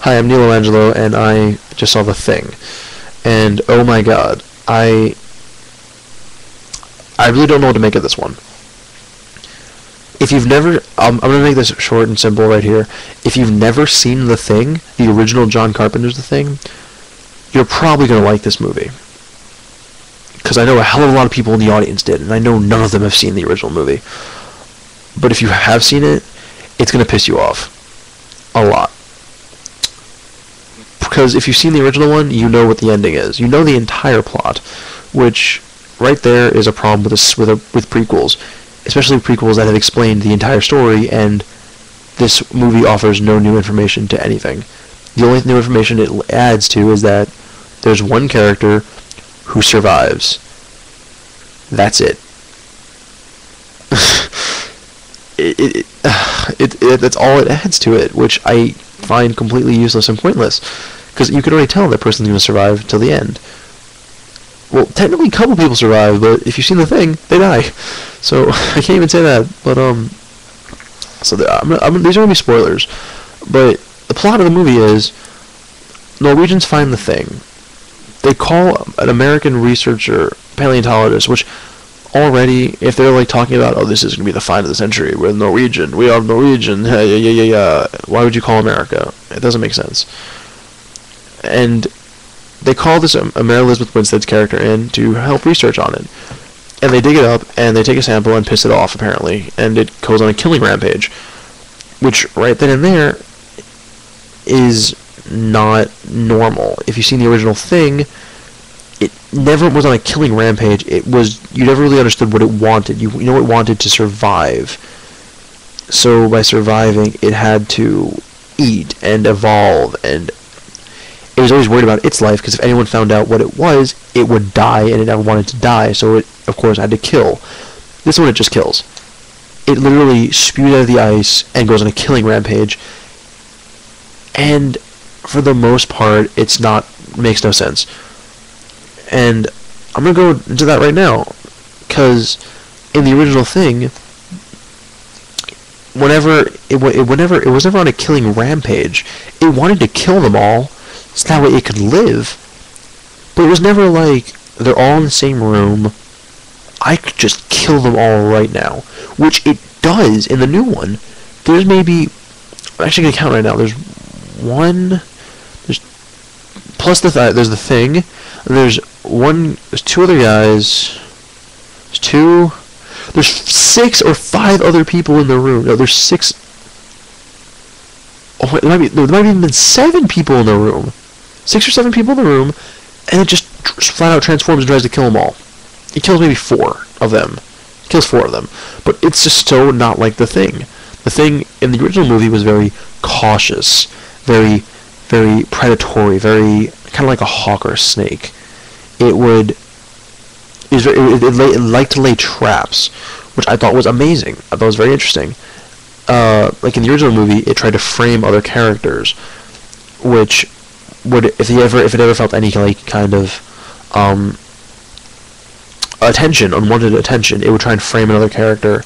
Hi, I'm Neil Angelo, and I just saw The Thing. And oh my god, I really don't know what to make of this one. If you've never, I'm going to make this short and simple right here. If you've never seen The Thing, the original John Carpenter's The Thing, you're probably going to like this movie. Because I know a hell of a lot of people in the audience did, and I know none of them have seen the original movie. But if you have seen it, it's going to piss you off. A lot. Because if you've seen the original one, you know what the ending is. You know the entire plot, which right there is a problem with prequels, especially prequels that have explained the entire story, and this movie offers no new information to anything. The only new information it adds to is that there's one character who survives. That's it. That's all it adds to it, which I find completely useless and pointless, because you can already tell that person's going to survive till the end. Well, technically a couple people survive, but if you've seen The Thing, they die. So I can't even say that. But so these are going to be spoilers. But the plot of the movie is Norwegians find the Thing. They call an American researcher, paleontologist, which already, if they're like talking about, oh, this is going to be the find of the century, we're Norwegian, we are Norwegian, yeah, why would you call America? It doesn't make sense. And they call this Mary Elizabeth Winstead's character in to help research on it. And they dig it up, and they take a sample and piss it off, apparently, and it goes on a killing rampage. Which, right then and there, is not normal. If you've seen the original Thing, it never was on a killing rampage. It was, you never really understood what it wanted. You know it wanted to survive. So by surviving, it had to eat and evolve, and it was always worried about its life, because if anyone found out what it was, it would die, and it never wanted to die, so it, of course, had to kill. This one, it just kills. It literally spews out of the ice and goes on a killing rampage, and for the most part, makes no sense. And I'm going to go into that right now, because in the original Thing, whenever it was never on a killing rampage, it wanted to kill them all, so that way it could live. But it was never like, they're all in the same room, I could just kill them all right now. Which it does in the new one. There's maybe, I'm actually going to count right now, there's plus there's the Thing, there's two other guys, there's 6 or 5 other people in the room. No, there's 6, there might have even been 7 people in the room. 6 or 7 people in the room, and it just flat out transforms and tries to kill them all. It kills maybe 4 of them. It kills 4 of them. But it's just so not like The Thing. The Thing in the original movie was very cautious, very, very predatory, very kind of like a hawk or a snake. It liked to lay traps, which I thought was amazing. I thought it was very interesting. Like in the original movie, it tried to frame other characters, which would, if it ever felt any kind of unwanted attention, it would try and frame another character,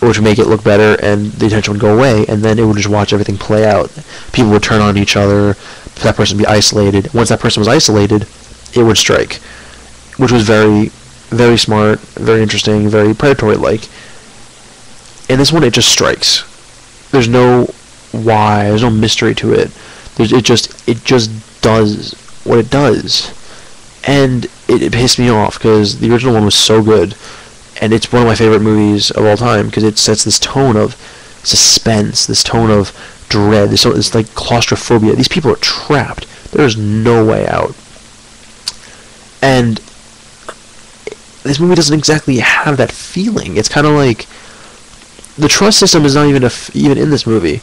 which would make it look better, and the attention would go away, and then it would just watch everything play out. People would turn on each other, that person would be isolated. Once that person was isolated, it would strike, which was very, very smart, very interesting, very predatory-like. In this one, it just strikes. There's no why, there's no mystery to it. It just does what it does. And it pissed me off, because the original one was so good, and it's one of my favorite movies of all time, because it sets this tone of suspense, this tone of dread, it's like claustrophobia. These people are trapped. There's no way out. And this movie doesn't exactly have that feeling. It's kind of like, the trust system is not even in this movie.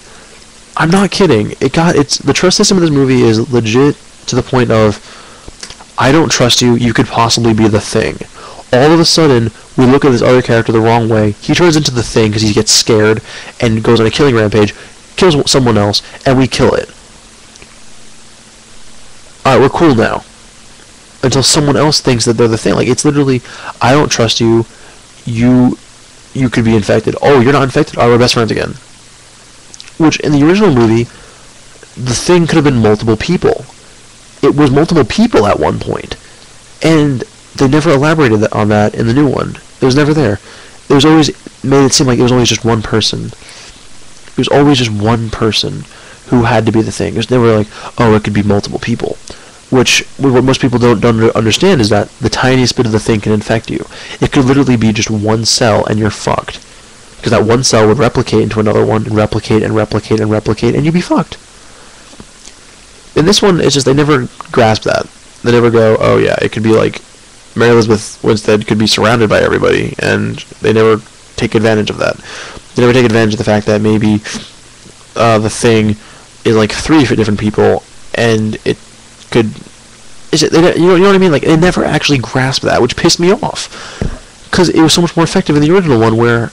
I'm not kidding. The trust system in this movie is legit to the point of, I don't trust you, you could possibly be the Thing. All of a sudden, we look at this other character the wrong way, he turns into the Thing because he gets scared, and goes on a killing rampage, kills someone else, and we kill it. Alright, we're cool now. Until someone else thinks that they're the Thing. Like, it's literally, I don't trust you, you could be infected. Oh, you're not infected? Alright, we're best friends again. Which, in the original movie, the thing could have been multiple people. It was multiple people at one point, and they never elaborated on that in the new one. It was never there. It was always made it seem like it was always just one person. It was always just one person who had to be the thing. It was never like, oh, it could be multiple people. Which, what most people don't understand is that the tiniest bit of the thing can infect you. It could literally be just one cell and you're fucked. Because that one cell would replicate into another one, and replicate, and replicate, and replicate, and you'd be fucked. In this one, it's just, they never grasp that. They never go, oh yeah, it could be like, Mary Elizabeth Winstead could be surrounded by everybody, and they never take advantage of that. They never take advantage of the fact that maybe the thing is like 3 different people, and it could... you know what I mean? Like, they never actually grasped that, which pissed me off. Because it was so much more effective in the original one, where...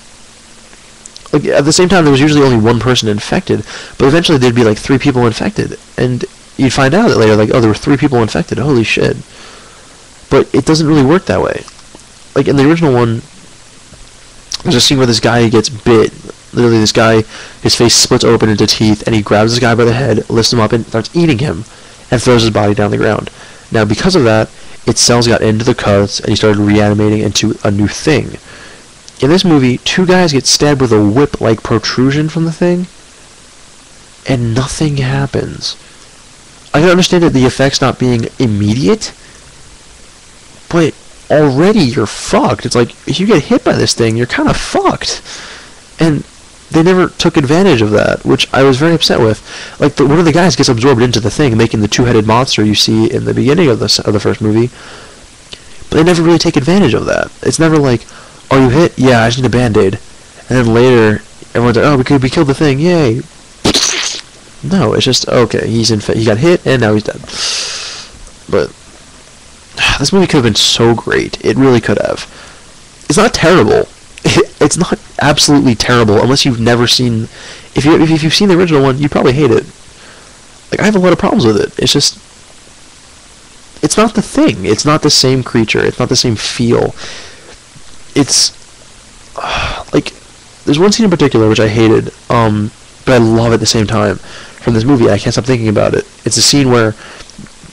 like, at the same time, there was usually only one person infected, but eventually there'd be like 3 people infected, and you'd find out that later, like, oh, there were 3 people infected, holy shit. But it doesn't really work that way. Like, in the original one, there's a scene where this guy gets bit. Literally, this guy, his face splits open into teeth, and he grabs this guy by the head, lifts him up, and starts eating him, and throws his body down the ground. Now, because of that, its cells got into the cuts, and he started reanimating into a new thing. In this movie, 2 guys get stabbed with a whip-like protrusion from the thing, and nothing happens. I can understand that the effects not being immediate, but already you're fucked. It's like, if you get hit by this thing, you're kind of fucked. And they never took advantage of that, which I was very upset with. Like, one of the guys gets absorbed into the thing, making the 2-headed monster you see in the beginning of the first movie, but they never really take advantage of that. It's never like, oh, you hit? Yeah, I just need a Band-Aid. And then later, everyone's like, oh, we killed the thing, yay. No, it's just, okay, he got hit, and now he's dead. But this movie could have been so great. It really could have. It's not terrible. It's not absolutely terrible unless you've never seen... If you've seen the original one, you probably hate it. Like, I have a lot of problems with it. It's just... It's not the thing. It's not the same creature. It's not the same feel. It's... like, there's one scene in particular which I hated, but I love at the same time. From this movie, I can't stop thinking about it. It's a scene where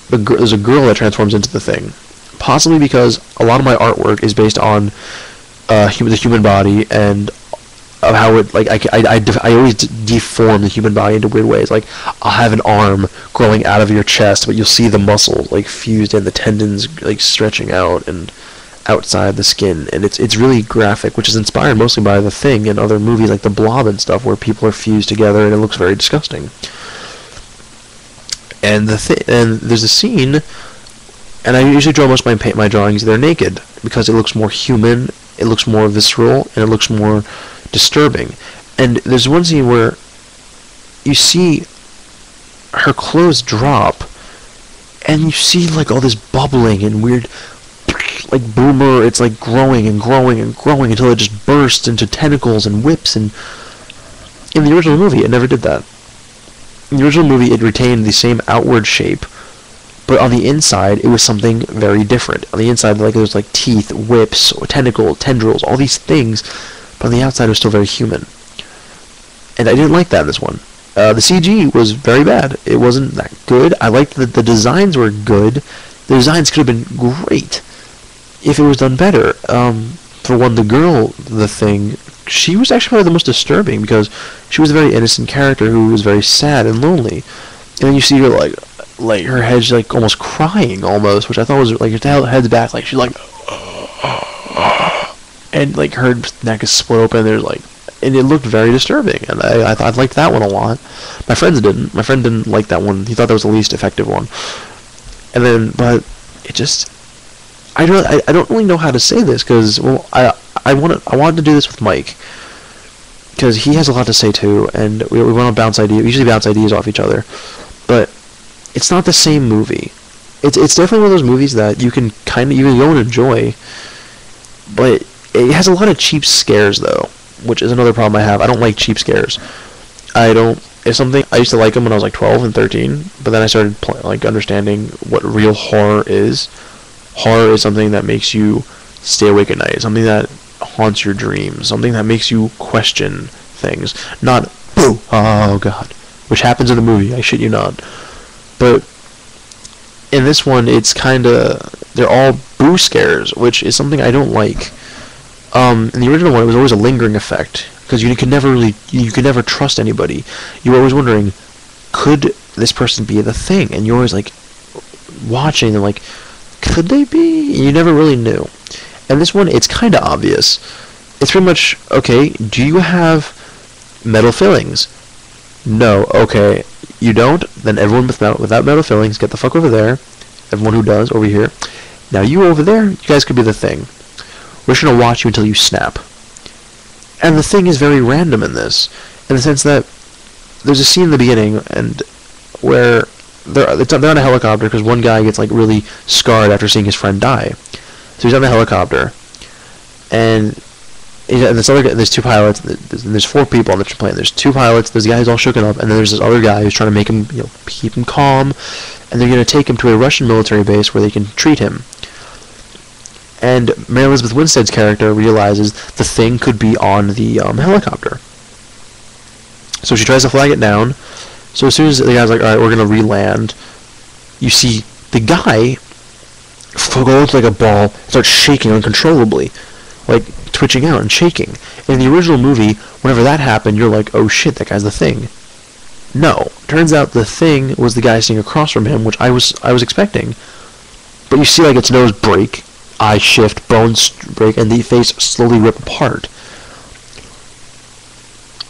there's a girl that transforms into the thing. Possibly because a lot of my artwork is based on the human body, and of how it, like, I always deform the human body into weird ways. Like, I'll have an arm growing out of your chest, but you'll see the muscles, like, fused in, the tendons, like, stretching out and outside the skin, and it's really graphic, which is inspired mostly by The Thing and other movies like The Blob and stuff, where people are fused together, and it looks very disgusting. And there's a scene, and I usually draw most of my drawings, they're naked, because it looks more human, it looks more visceral, and it looks more disturbing. And there's one scene where you see her clothes drop, and you see, like, all this bubbling and weird, like, boomer, it's like growing and growing and growing until it just bursts into tentacles and whips. And in the original movie, it never did that. In the original movie, it retained the same outward shape, but on the inside, it was something very different. On the inside, like, there was like teeth, whips, tentacles, tendrils, all these things, but on the outside, it was still very human. And I didn't like that in this one. The CG was very bad. It wasn't that good. I liked that the designs were good. The designs could have been great if it was done better. For one, the girl, the thing, she was actually probably the most disturbing, because she was a very innocent character who was very sad and lonely. And then you see her, like her head's like almost crying almost, which I thought was like, her head's back, like she's like, and like her neck is split open. There's like, and it looked very disturbing, and I liked that one a lot. My friends didn't. My friend didn't like that one. He thought that was the least effective one. And then, but it just, I don't really know how to say this, because, well, I wanted to do this with Mike, because he has a lot to say too, and we want to bounce ideas. We usually bounce ideas off each other, but it's not the same movie. It's definitely one of those movies that you can go and enjoy, but it has a lot of cheap scares though, which is another problem I have. I don't like cheap scares. It's something I used to like them when I was like 12 and 13, but then I started understanding what real horror is. Horror is something that makes you stay awake at night. Something that haunts your dreams. Something that makes you question things. Not, boo, oh god. which happens in the movie, I shit you not. But in this one, it's kinda, they're all boo scares, which is something I don't like. In the original one, it was always a lingering effect, because you could never trust anybody. You were always wondering, could this person be the Thing? And you're always like, watching them like, could they be? You never really knew. And this one, it's kind of obvious. It's pretty much, okay, do you have metal fillings? No. Okay, you don't? Then everyone without metal fillings, get the fuck over there. Everyone who does, over here. Now you over there, you guys could be the Thing. We're just going to watch you until you snap. And the Thing is very random in this, in the sense that there's a scene in the beginning and where they're on a helicopter because one guy gets like really scarred after seeing his friend die. So he's on the helicopter, and this other guy, there's two pilots. There's four people on the plane. There's two pilots. There's a guy who's all shooken up, and then there's this other guy who's trying to make him, keep him calm, and they're going to take him to a Russian military base where they can treat him. And Mary Elizabeth Winstead's character realizes the Thing could be on the helicopter. So she tries to flag it down. So as soon as the guy's like, alright, we're going to re-land, you see the guy go up like a ball and start shaking uncontrollably. Like, twitching out and shaking. In the original movie, whenever that happened, you're like, oh shit, that guy's the Thing. No. Turns out the Thing was the guy sitting across from him, which I was expecting. But you see like its nose break, eye shift, bones break, and the face slowly rip apart.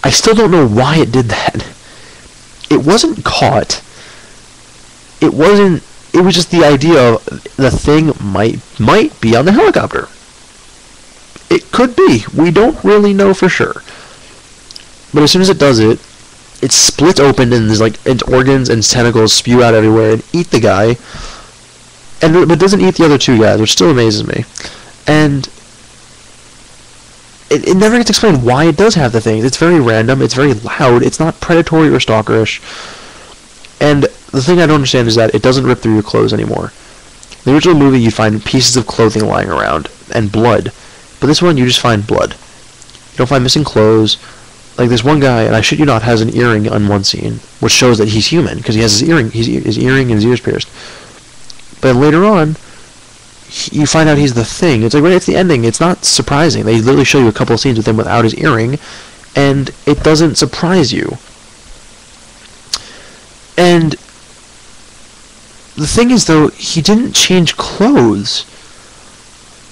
I still don't know why it did that. It wasn't caught. It was just the idea of the Thing might be on the helicopter. It could be. We don't really know for sure. But as soon as it does it, it splits open and there's like its organs and tentacles spew out everywhere and eat the guy. And it doesn't eat the other two guys, which still amazes me. And it never gets explained why it does have the things. It's very random, it's very loud, it's not predatory or stalkerish. And the thing I don't understand is that it doesn't rip through your clothes anymore. In the original movie, you'd find pieces of clothing lying around, and blood. But this one, you just find blood. You don't find missing clothes. Like, this one guy, and I shit you not, has an earring on one scene, which shows that he's human, because he has his earring and his ears pierced. But later on, you find out he's the Thing. It's like, right, it's the ending. It's not surprising. They literally show you a couple of scenes with him without his earring, and it doesn't surprise you. And the thing is, though, he didn't change clothes.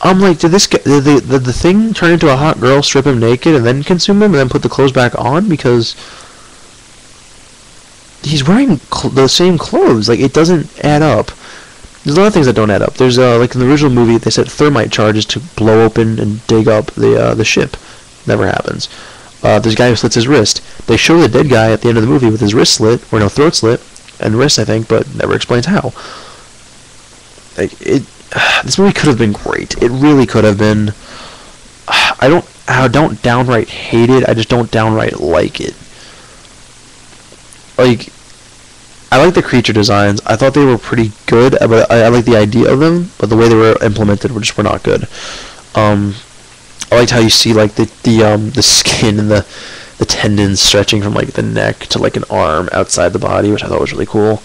I'm like, did the Thing turn into a hot girl, strip him naked, and then consume him, and then put the clothes back on? Because he's wearing the same clothes. Like, it doesn't add up. There's a lot of things that don't add up. There's like in the original movie, they said thermite charges to blow open and dig up the ship. Never happens. There's a guy who slits his wrist. They show the dead guy at the end of the movie with his wrist slit, or no, throat slit, and wrist, I think, but never explains how. Like, this movie could have been great. It really could have been. I don't downright hate it. I just don't downright like it. Like, I like the creature designs. I thought they were pretty good, but I like the idea of them, but the way they were implemented were not good. I liked how you see like the skin and the tendons stretching from like the neck to like an arm outside the body, which I thought was really cool.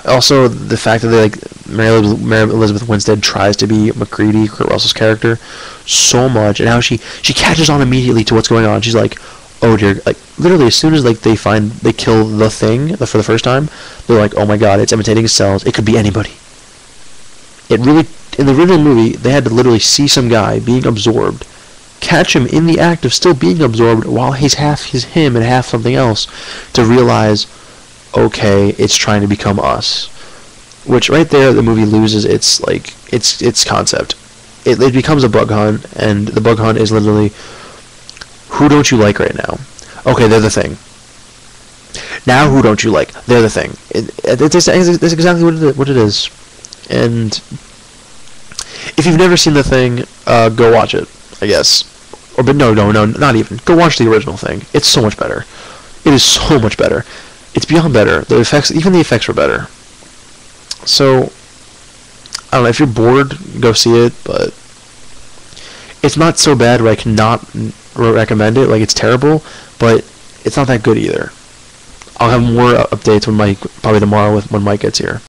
Also, the fact that they like Mary Elizabeth Winstead tries to be MacReady, Kurt Russell's character, so much, and how she catches on immediately to what's going on. She's like, oh dear, like literally as soon as like they kill the Thing for the first time, they're like, oh my god, it's imitating cells. It could be anybody. It really, in the original movie, they had to literally see some guy being absorbed, catch him in the act of still being absorbed while he's half him and half something else, to realize, okay, it's trying to become us. Which right there, the movie loses its concept. It becomes a bug hunt, and the bug hunt is literally, who don't you like right now? Okay, they're the Thing. Now who don't you like? They're the Thing. That's exactly what it is. And if you've never seen the Thing, go watch it, I guess. But no, not even. Go watch the original Thing. It's so much better. It is so much better. It's beyond better. The effects were better. So, I don't know, if you're bored, go see it, but it's not so bad where I cannot recommend it. Like, it's terrible, but it's not that good either. I'll have more updates when probably tomorrow when Mike gets here.